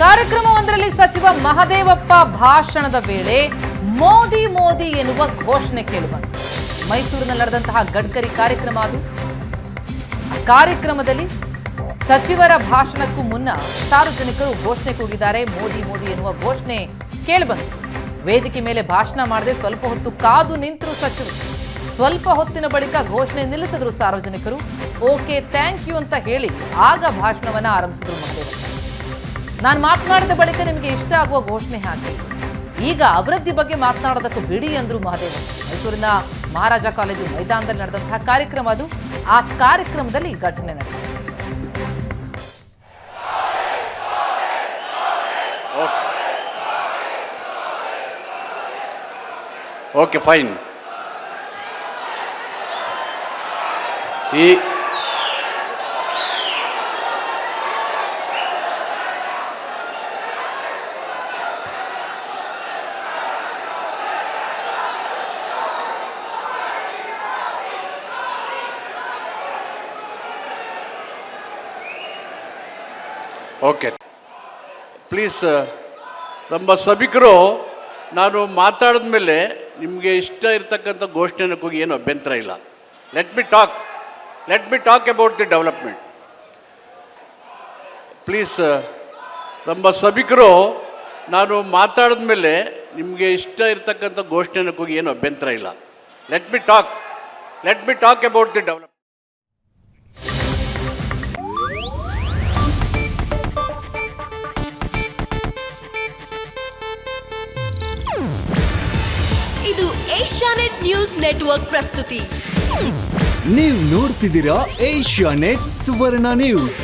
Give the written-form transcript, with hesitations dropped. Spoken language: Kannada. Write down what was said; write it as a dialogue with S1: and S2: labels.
S1: ಕಾರ್ಯಕ್ರಮವೊಂದರಲ್ಲಿ ಸಚಿವ ಮಹದೇವಪ್ಪ ಭಾಷಣದ ವೇಳೆ ಮೋದಿ ಮೋದಿ ಎನ್ನುವ ಘೋಷಣೆ ಕೇಳಿಬಂತು. ಮೈಸೂರಿನಲ್ಲಿ ನಡೆದಂತಹ ಗಡ್ಕರಿ ಕಾರ್ಯಕ್ರಮ ಅದು. ಆ ಕಾರ್ಯಕ್ರಮದಲ್ಲಿ ಸಚಿವರ ಭಾಷಣಕ್ಕೂ ಮುನ್ನ ಸಾರ್ವಜನಿಕರು ಘೋಷಣೆ ಕೂಗಿದ್ದಾರೆ. ಮೋದಿ ಮೋದಿ ಎನ್ನುವ ಘೋಷಣೆ ಕೇಳಿಬಂತು. ವೇದಿಕೆ ಮೇಲೆ ಭಾಷಣ ಮಾಡದೆ ಸ್ವಲ್ಪ ಹೊತ್ತು ಕಾದು ನಿಂತರು ಸಚಿವರು. ಸ್ವಲ್ಪ ಹೊತ್ತಿನ ಬಳಿಕ ಘೋಷಣೆ ನಿಲ್ಲಿಸಿದ್ರು ಸಾರ್ವಜನಿಕರು. ಓಕೆ, ಥ್ಯಾಂಕ್ ಯು ಅಂತ ಹೇಳಿ ಆಗ ಭಾಷಣವನ್ನ ಆರಂಭಿಸಿದ್ರು ಮಹದೇವಪ್ಪ. ನಾನು ಮಾತನಾಡಿದ ಬಳಿಕ ನಿಮಗೆ ಇಷ್ಟ ಆಗುವ ಘೋಷಣೆ ಹಾಕಿ, ಈಗ ಅಭಿವೃದ್ಧಿ ಬಗ್ಗೆ ಮಾತನಾಡೋದಕ್ಕೂ ಬಿಡಿ ಅಂದ್ರು ಮಹದೇವಪ್ಪ. ಮೈಸೂರಿನ ಮಹಾರಾಜ ಕಾಲೇಜು ಮೈದಾನದಲ್ಲಿ ನಡೆದಂತಹ ಕಾರ್ಯಕ್ರಮ ಅದು. ಆ ಕಾರ್ಯಕ್ರಮದಲ್ಲಿ ಈ ಘಟನೆ ನಡೆಯಿತು.
S2: Okay, fine. Okay, please. ನಮ್ಮ ಸಭಿಕರು ನಾನು ಮಾತಾಡಿದ ಮೇಲೆ ನಿಮಗೆ ಇಷ್ಟ ಇರ್ತಕ್ಕಂಥ ಘೋಷಣೆನ ಕೂಗಿ ಏನು ಅಭ್ಯಂತರ ಇಲ್ಲ. Let me talk about the development. Please. ನಮ್ಮ ಸಭಿಕರು ನಾನು ಮಾತಾಡಿದ ಮೇಲೆ ನಿಮಗೆ ಇಷ್ಟ ಇರ್ತಕ್ಕಂಥ ಘೋಷಣೆನ ಕೂಗಿ ಏನು ಅಭ್ಯಂತರ ಇಲ್ಲ. Let me talk about the development.
S3: ಇದು ಏಷ್ಯಾನೆಟ್ ನ್ಯೂಸ್ ನೆಟ್ವರ್ಕ್ ಪ್ರಸ್ತುತಿ.
S4: ನೀವು ನೋಡ್ತಿದ್ದೀರಾ ಏಷ್ಯಾನೆಟ್ ಸುವರ್ಣ ನ್ಯೂಸ್.